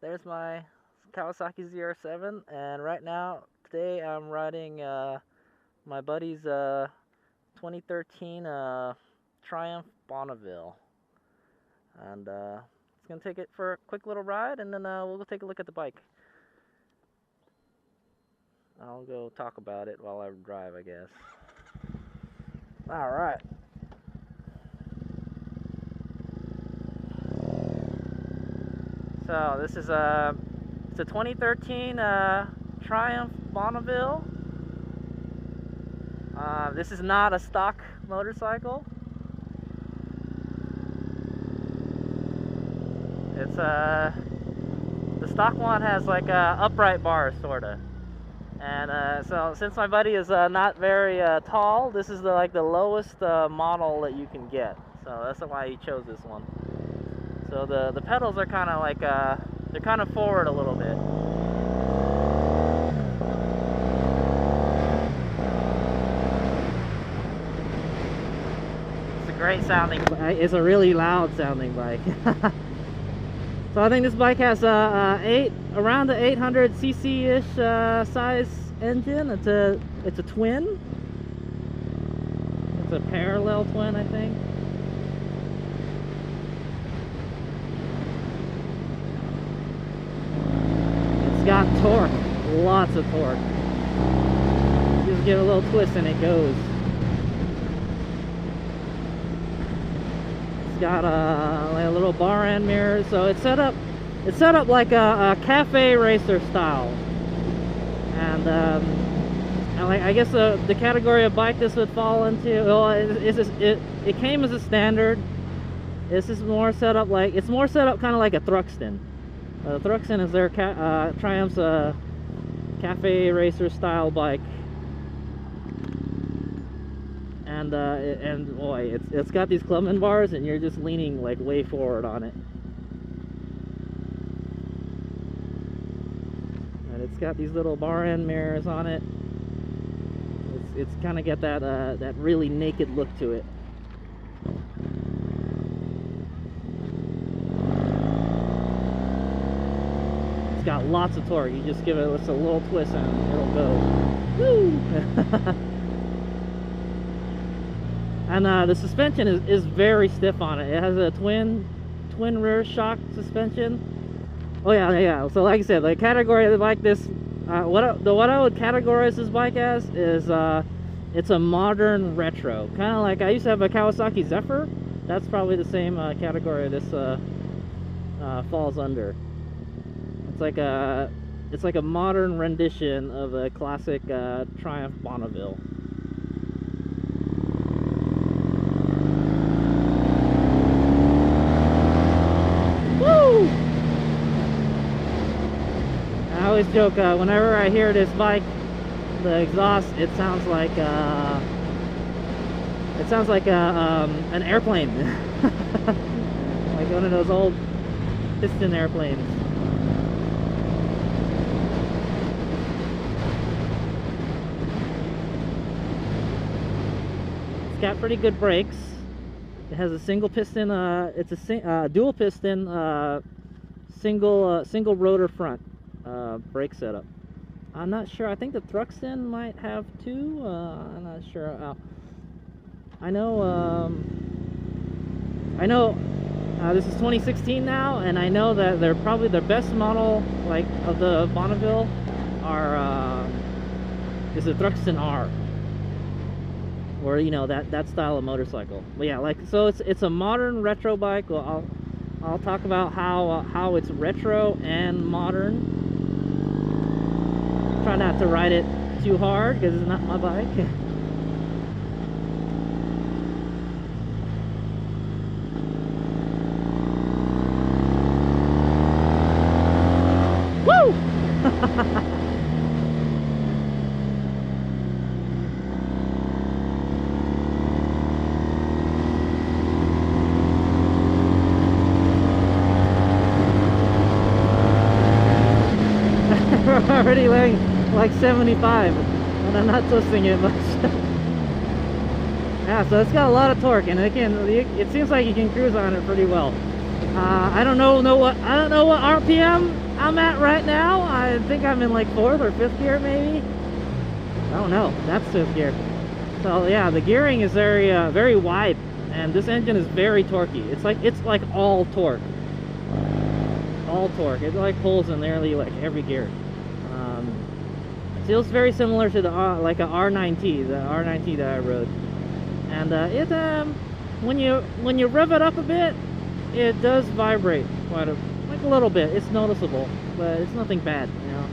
there's my Kawasaki ZR7, and right now, today I'm riding my buddy's 2013 Triumph Bonneville. And it's going to take it for a quick little ride, and then we'll go take a look at the bike. I'll go talk about it while I drive, I guess. Alright. So this is it's a 2013 Triumph Bonneville. This is not a stock motorcycle. It's the stock one has like upright bars, sorta. And so since my buddy is not very tall, this is like the lowest model that you can get. So that's why he chose this one. So the pedals are kind of like they're kind of forward a little bit. It's a great sounding. It's a really loud sounding bike. So I think this bike has around the 800 cc ish size engine. It's a twin. It's a parallel twin, I think. It's got torque, lots of torque. Just give it a little twist and it goes. It's got like a little bar end mirror, so it's set up like a cafe racer style. And like, I guess the category of bike this would fall into, well, it came as a standard. This is more set up like, it's more set up kind of like a Thruxton. Thruxton is their Triumph's cafe racer style bike. And boy, it's got these clubman bars, and you're just leaning like way forward on it. And it's got these little bar end mirrors on it. It's kind of got that really naked look to it. It's got lots of torque. You just give it just a little twist and it'll go. Woo! And the suspension is very stiff on it. It has a twin rear shock suspension. Oh yeah. So like I said, the category of like this, what I would categorize this bike as is it's a modern retro. Kind of like I used to have a Kawasaki Zephyr. That's probably the same category this falls under. It's like a modern rendition of a classic Triumph Bonneville. I always joke, whenever I hear this bike, the exhaust, it sounds like an airplane. Like one of those old piston airplanes. It's got pretty good brakes. It has a single piston, it's a dual piston, single rotor front brake setup. I'm not sure. I think the Thruxton might have two. I'm not sure. I know this is 2016 now, and I know that they're probably their best model, like of the Bonneville, is the Thruxton R, or you know that style of motorcycle. But yeah, like so it's a modern retro bike. Well, I'll talk about how it's retro and modern. Try not to ride it too hard because it's not my bike. Woo! We're already like 75, and I'm not twisting it much. Yeah, so it's got a lot of torque, and it seems like you can cruise on it pretty well. I don't know what RPM I'm at right now, I think I'm in like 4th or 5th gear maybe. I don't know, that's 5th gear. So yeah, the gearing is very very wide, and this engine is very torquey. It's like all torque. All torque. It like pulls in nearly like every gear. It feels very similar to the like a R9T, the R9T that I rode. And when you rev it up a bit, it does vibrate quite like a little bit. It's noticeable, but it's nothing bad, you know.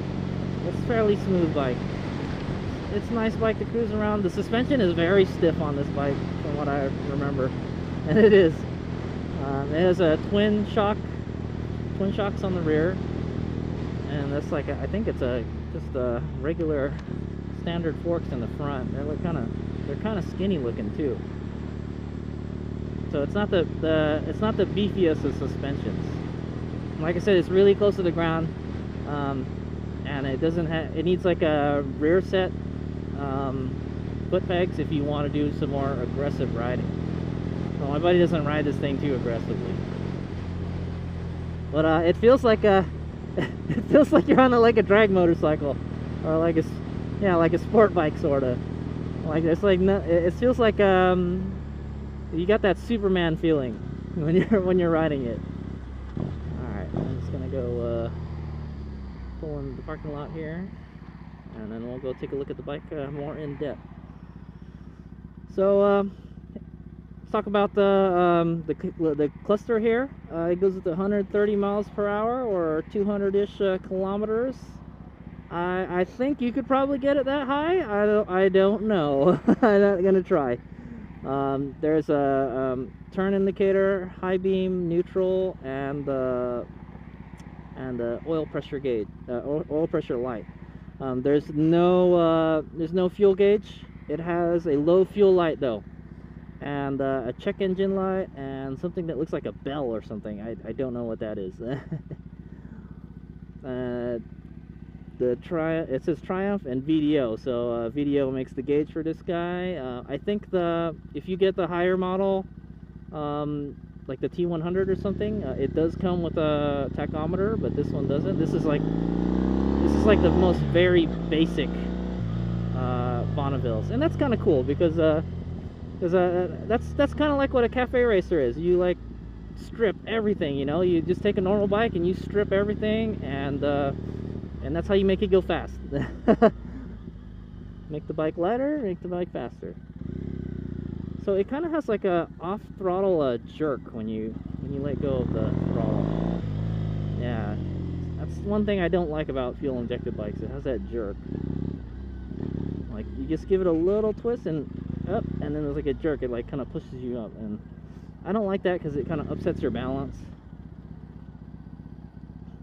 It's a fairly smooth bike. It's a nice bike to cruise around. The suspension is very stiff on this bike, from what I remember, and it is. It has a twin shocks on the rear, and that's like I think it's just a regular standard forks in the front. They're kind of skinny looking too. So it's not the beefiest of suspensions. Like I said, it's really close to the ground, and it needs like a rear set foot pegs if you want to do some more aggressive riding. So my buddy doesn't ride this thing too aggressively, but it feels like it feels like you're on like a drag motorcycle, or like a sport bike sort of. Like it feels like you got that Superman feeling when you're riding it. All right, I'm just gonna go pull in the parking lot here, and then we'll go take a look at the bike more in depth. So let's talk about the cluster here. It goes with 130 miles per hour, or 200-ish kilometers. I think you could probably get it that high. I don't know. I'm not gonna try. There's a turn indicator, high beam, neutral, and oil pressure gauge, oil pressure light. There's no fuel gauge. It has a low fuel light though, and a check engine light, and something that looks like a bell or something. I don't know what that is. It says Triumph and VDO, so VDO makes the gauge for this guy. I think if you get the higher model, like the T100 or something, it does come with a tachometer, but this one doesn't. This is like the most very basic Bonnevilles, and that's kind of cool because that's kind of like what a cafe racer is. You like strip everything, you know. You just take a normal bike and you strip everything, and that's how you make it go fast. Make the bike lighter, make the bike faster. So it kind of has like a off throttle jerk when you let go of the throttle. Yeah, that's one thing I don't like about fuel injected bikes. It has that jerk. Like you just give it a little twist and up, and then there's like a jerk. It like kind of pushes you up, and I don't like that because it kind of upsets your balance.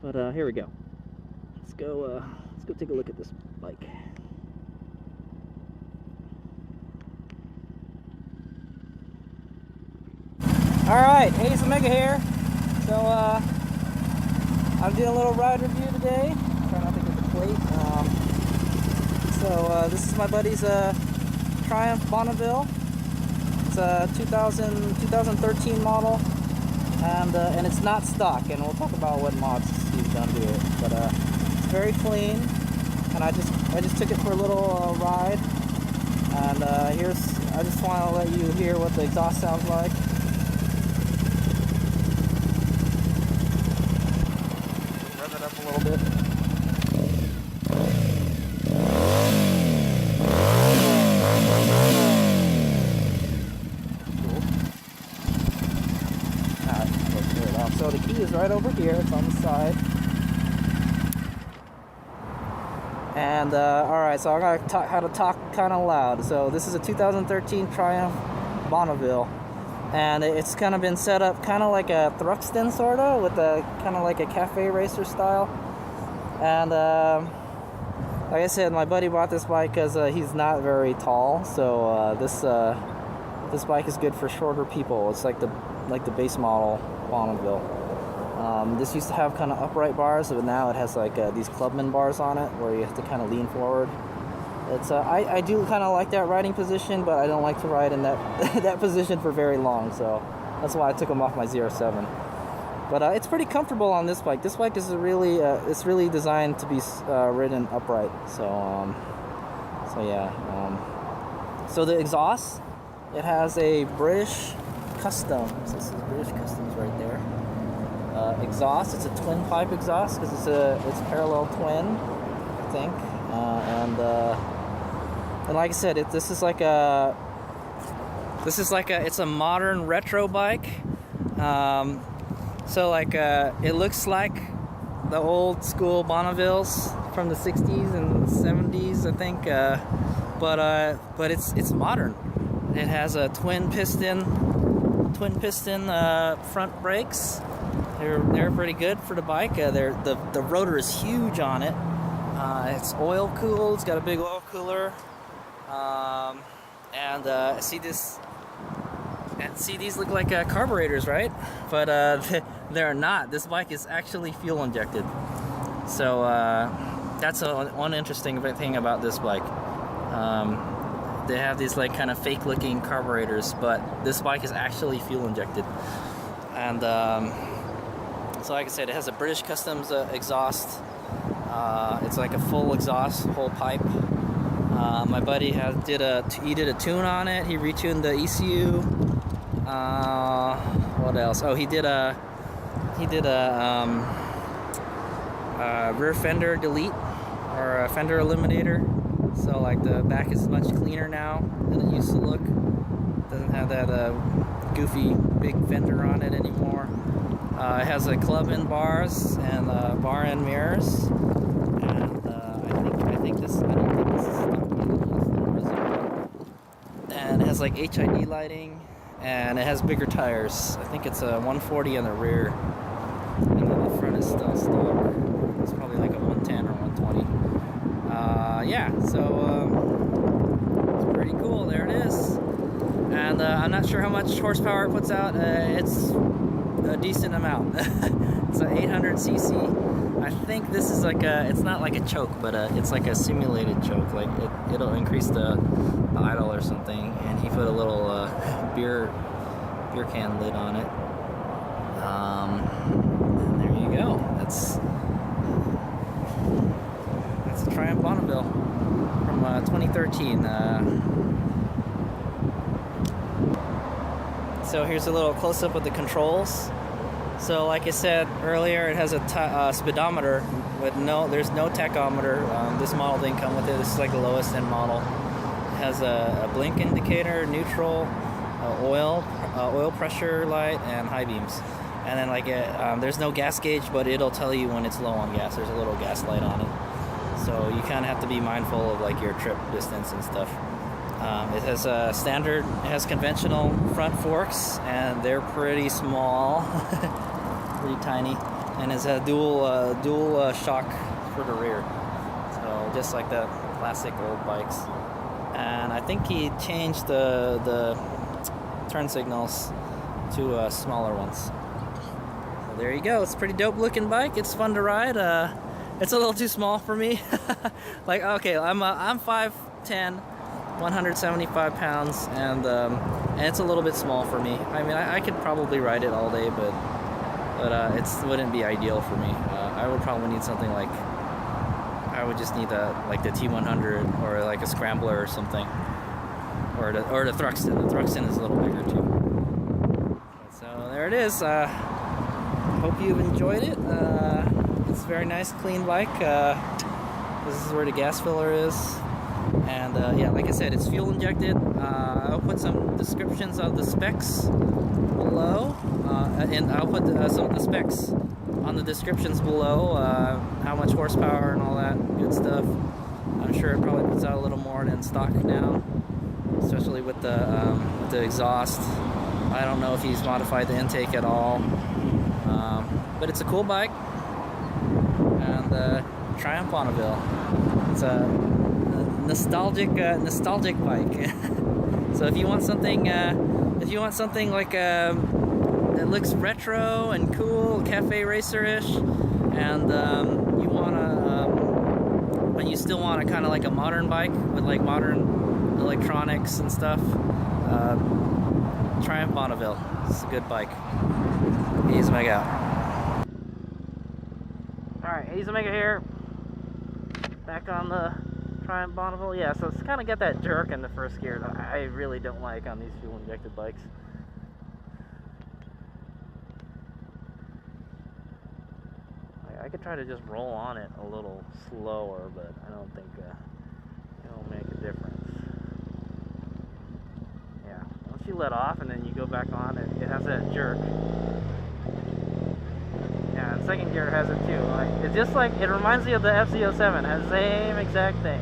But here we go. Let's go take a look at this bike. Alright, HadesOmega here. So I'm doing a little ride review today. Try not to get the plate. This is my buddy's Triumph Bonneville. It's a 2013 model, and it's not stock, and we'll talk about what mods he's done to it. But it's very clean, and I just took it for a little ride, and I just want to let you hear what the exhaust sounds like. Rev it up a little bit. So the key is right over here. It's on the side. And alright, so I'm going to talk how to talk kind of loud. So this is a 2013 Triumph Bonneville, and it's kind of been set up kind of like a Thruxton sort of, with a kind of like a cafe racer style. And like I said, my buddy bought this bike because he's not very tall, so this bike is good for shorter people. It's like the base model Bonneville. This used to have kind of upright bars, but now it has like these clubman bars on it where you have to kind of lean forward. It's I do kind of like that riding position, but I don't like to ride in that that position for very long, so that's why I took them off my 07. But it's pretty comfortable on this bike. This bike is really it's really designed to be ridden upright. So yeah. So the exhaust, it has a British Customs. This is British Customs right there. Exhaust. It's a twin pipe exhaust because it's parallel twin, I think. And like I said, this is like a it's a modern retro bike. So like it looks like the old school Bonnevilles from the 60s and 70s, I think. But it's modern. It has a twin piston front brakes. They're pretty good for the bike. The rotor is huge on it. It's oil cooled. It's got a big oil cooler. See these look like carburetors, right? But they're not. This bike is actually fuel injected. So that's one interesting thing about this bike. They have these like kind of fake looking carburetors, but this bike is actually fuel injected. And so like I said, it has a British Customs exhaust. It's like a full exhaust, whole pipe. My buddy did a tune on it. He retuned the ECU. What else? Oh, he did a rear fender delete or a fender eliminator. So like the back is much cleaner now than it used to look. Doesn't have that goofy big fender on it anymore. It has a club end bars and bar end mirrors. And I think this is and it has like HID lighting, and it has bigger tires. I think it's a 140 on the rear, and then the front is still stock. It's probably like a 110 or 120. Yeah, so it's pretty cool. There it is. And I'm not sure how much horsepower it puts out. It's a decent amount. It's an 800cc. I think this is like it's not like a choke, but it's like a simulated choke. Like it'll increase the idle or something. And he put a little beer can lid on it. And there you go. That's a Triumph Bonneville from 2013. So here's a little close-up of the controls. So like I said earlier, it has a speedometer with there's no tachometer. This model didn't come with it. This is like the lowest end model. It has a blink indicator, neutral, oil pressure light, and high beams. And then like there's no gas gauge, but it'll tell you when it's low on gas. There's a little gas light on it. So you kind of have to be mindful of like your trip distance and stuff. It has standard, it has conventional front forks, and they're pretty small, pretty tiny, and it's a dual shock for the rear. So just like the classic old bikes. And I think he changed the turn signals to smaller ones. So there you go. It's a pretty dope looking bike. It's fun to ride. It's a little too small for me. Like, okay, I'm 5'10", 175 pounds, and it's a little bit small for me. I mean, I could probably ride it all day, but it wouldn't be ideal for me. I would probably need something like, I would just need like the T100 or like a Scrambler or something, or the Thruxton. The Thruxton is a little bigger too. So there it is. Hope you've enjoyed it. It's a very nice, clean bike. This is where the gas filler is. And yeah, like I said, it's fuel injected. I'll put some descriptions of the specs below, and I'll put some of the specs on the descriptions below, how much horsepower and all that good stuff. I'm sure it probably puts out a little more than stock now, especially with the exhaust. I don't know if he's modified the intake at all, but it's a cool bike. And Triumph Bonneville. It's a nostalgic bike. So if you want something like that looks retro and cool, cafe racer-ish, and you wanna but you still want kind of like a modern bike with like modern electronics and stuff, Triumph Bonneville. It's a good bike. HadesOmega out. HadesOmega here. Back on the Triumph Bonneville. Yeah, so it's kind of got that jerk in the first gear that I really don't like on these fuel injected bikes. I could try to just roll on it a little slower, but I don't think it'll make a difference. Yeah, once you let off and then you go back on, it has that jerk. Yeah, and second gear has it too. Like, it's just like, it reminds me of the FZ07. It has the same exact thing.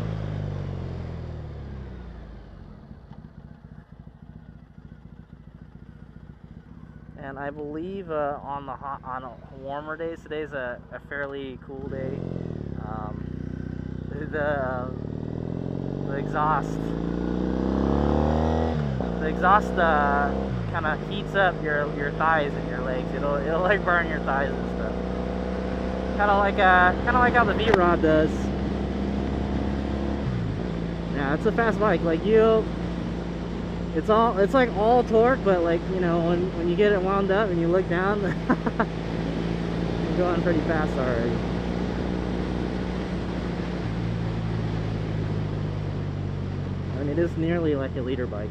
And I believe on warmer days, today's a fairly cool day. The exhaust kind of heats up your thighs and your legs. It'll like burn your thighs and stuff. Kind of like how the V-Rod does. Yeah, it's a fast bike. Like it's like all torque, but like, you know, when you get it wound up and you look down, you're going pretty fast already. I mean, it is nearly like a liter bike.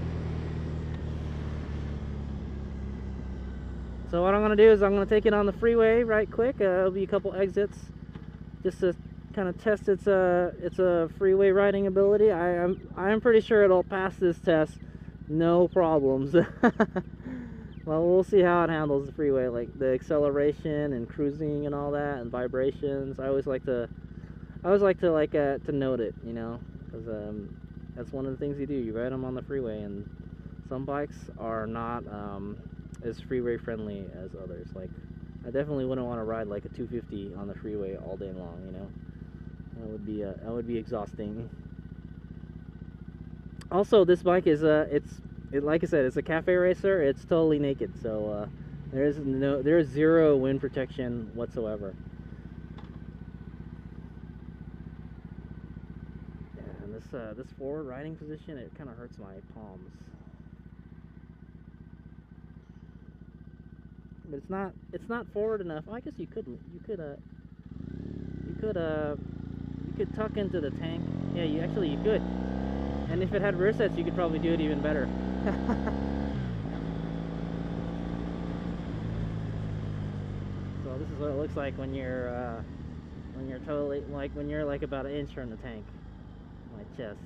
So what I'm gonna do is I'm gonna take it on the freeway right quick. It'll be a couple exits, just to kind of test its freeway riding ability. I'm pretty sure it'll pass this test. No problems. Well, we'll see how it handles the freeway, like the acceleration and cruising and all that, and vibrations. I always like to note it, you know, because that's one of the things you do. You ride them on the freeway, and some bikes are not as freeway friendly as others. Like, I definitely wouldn't want to ride like a 250 on the freeway all day long, you know. That would be exhausting. Also, this bike is like I said, it's a cafe racer. It's totally naked, so there's zero wind protection whatsoever. Yeah, and this forward riding position, it kind of hurts my palms. But it's not forward enough. I guess you could tuck into the tank. Yeah, you could. And if it had rear sets, you could probably do it even better. So this is what it looks like when you're totally, like, when you're like about an inch from the tank. My chest.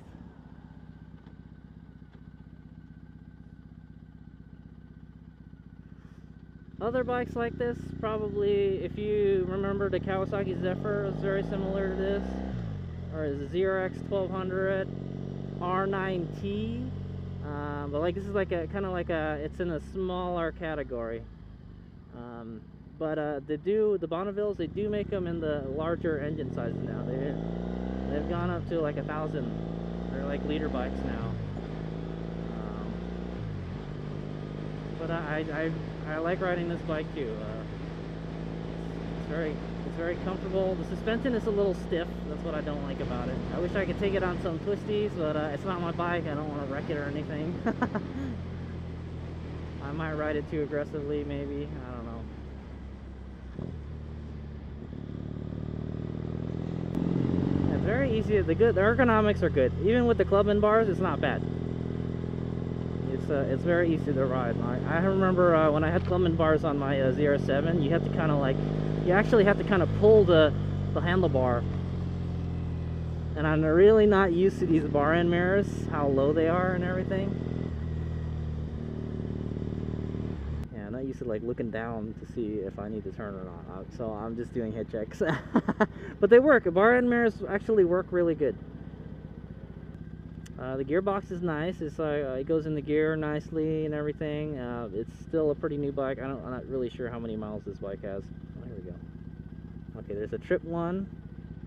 Other bikes like this, probably, if you remember, the Kawasaki Zephyr is very similar to this, or the ZRX 1200, R9T, but like this is like a kind of like it's in a smaller category. But the Bonnevilles, they do make them in the larger engine sizes now. They've gone up to like 1,000. They're like liter bikes now. But I like riding this bike too. It's very comfortable. The suspension is a little stiff. That's what I don't like about it. I wish I could take it on some twisties, but it's not my bike. I don't want to wreck it or anything. I might ride it too aggressively, maybe. I don't know. It's very easy. The ergonomics are good. Even with the clubman bars, it's not bad. It's very easy to ride. I remember when I had clubman bars on my ZR7, you have to kind of like, you actually have to kind of pull the handlebar. And I'm really not used to these bar end mirrors, how low they are and everything. Yeah, I'm not used to like looking down to see if I need to turn or not. So I'm just doing head checks. But they work. Bar end mirrors actually work really good. The gearbox is nice. It's it goes in the gear nicely and everything. It's still a pretty new bike. I'm not really sure how many miles this bike has. Oh, here we go. Okay, there's a trip 1,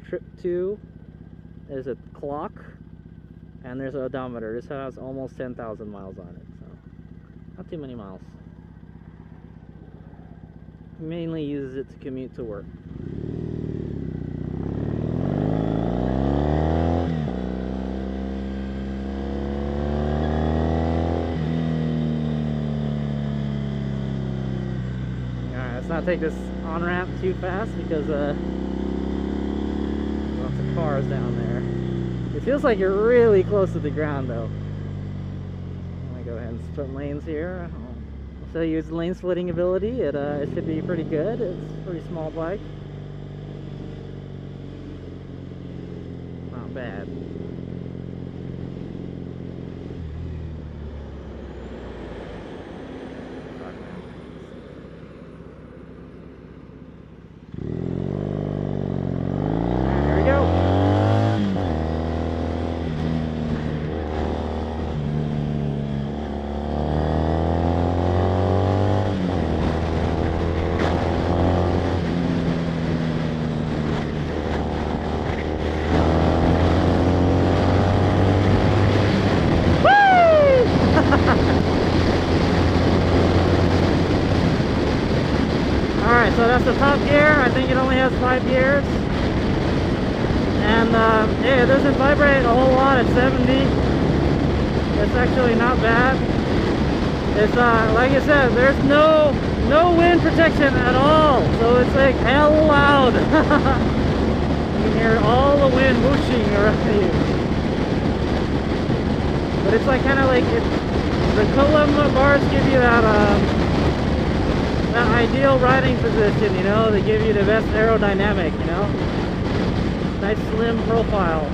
trip 2. There's a clock, and there's an odometer. This has almost 10,000 miles on it, so not too many miles. Mainly uses it to commute to work. Let's not take this on-ramp too fast because cars down there. It feels like you're really close to the ground though. I'm gonna go ahead and split lanes here. I'll show you its lane splitting ability. It should be pretty good. It's a pretty small bike. Not bad. So that's the top gear. I think it only has 5 gears. And yeah, it doesn't vibrate a whole lot at 70. It's actually not bad. It's like I said, there's no wind protection at all. So it's like hell loud. You can hear all the wind whooshing around you. But it's like kind of like the column bars give you that ideal riding position, you know. They give you the best aerodynamic, you know. Nice slim profile.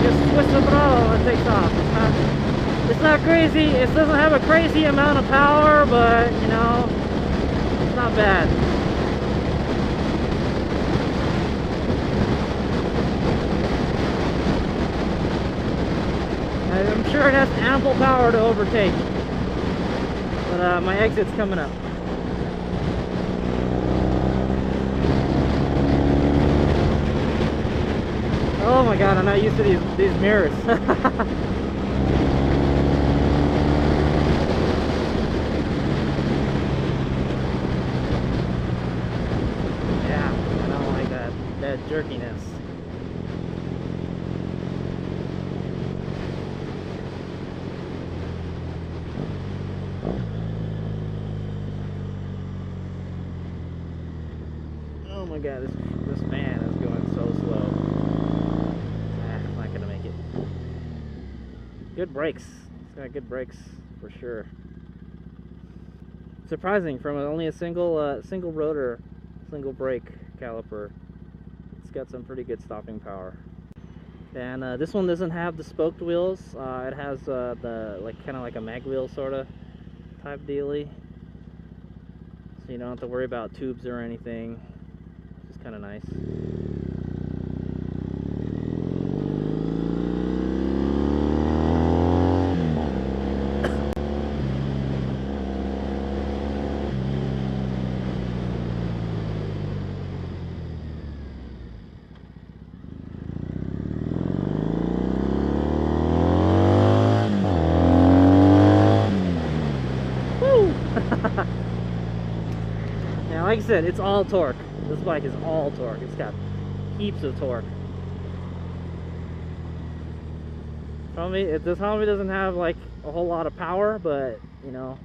Just twist the throttle and it takes off. It's not crazy. It doesn't have a crazy amount of power, but you know, it's not bad. I'm sure it has ample power to overtake. But my exit's coming up. Oh my god, I'm not used to these mirrors. Yeah, I don't like that jerkiness. Oh my god, this van is going so slow. I'm not gonna make it. Good brakes. It's got good brakes for sure. Surprising, from only a single rotor, single brake caliper, it's got some pretty good stopping power. And this one doesn't have the spoked wheels. It has the kind of like a mag wheel sort of type dealy. So you don't have to worry about tubes or anything. It's kind of nice. Now, like I said, it's all torque. This bike is all torque. It's got heaps of torque. This probably doesn't have like a whole lot of power, but you know,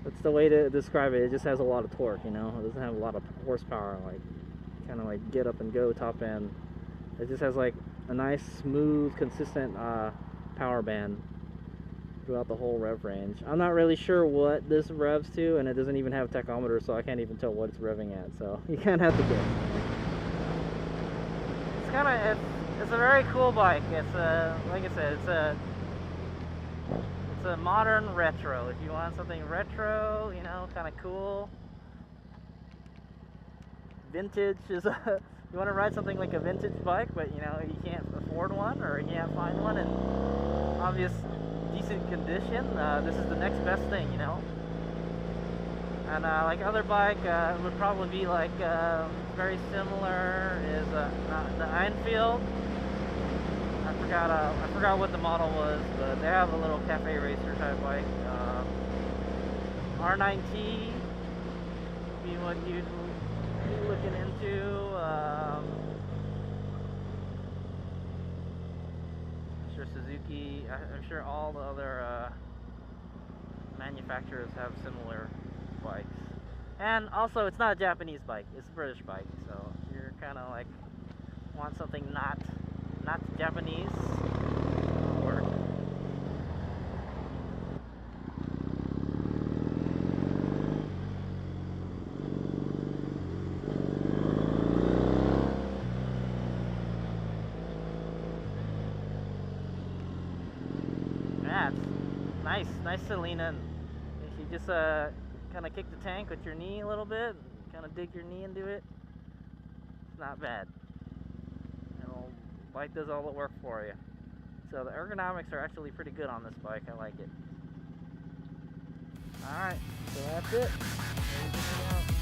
that's the way to describe it. It just has a lot of torque. You know, it doesn't have a lot of horsepower, like kind of like get up and go top end. It just has like a nice, smooth, consistent power band throughout the whole rev range. I'm not really sure what this revs to, and it doesn't even have a tachometer, so I can't even tell what it's revving at, so you kind of have to guess. It's a very cool bike. It's like I said, it's a modern retro. If you want something retro, you know, kind of cool. Vintage is you want to ride something like a vintage bike, but you know, you can't afford one, or you can't find one in obvious decent condition, this is the next best thing, you know. And like other bike would probably be like very similar is the Enfield. I forgot what the model was, but they have a little cafe racer type bike. R9T would be what you'd be looking into. Suzuki, I'm sure all the other manufacturers have similar bikes. And also, it's not a Japanese bike; it's a British bike. So if you're kind of like want something not Japanese, it'll work. Yeah, it's nice Selena. If you just kind of kick the tank with your knee a little bit, kind of dig your knee into it, it's not bad. Bike does all the work for you. So the ergonomics are actually pretty good on this bike. I like it. Alright, so that's it.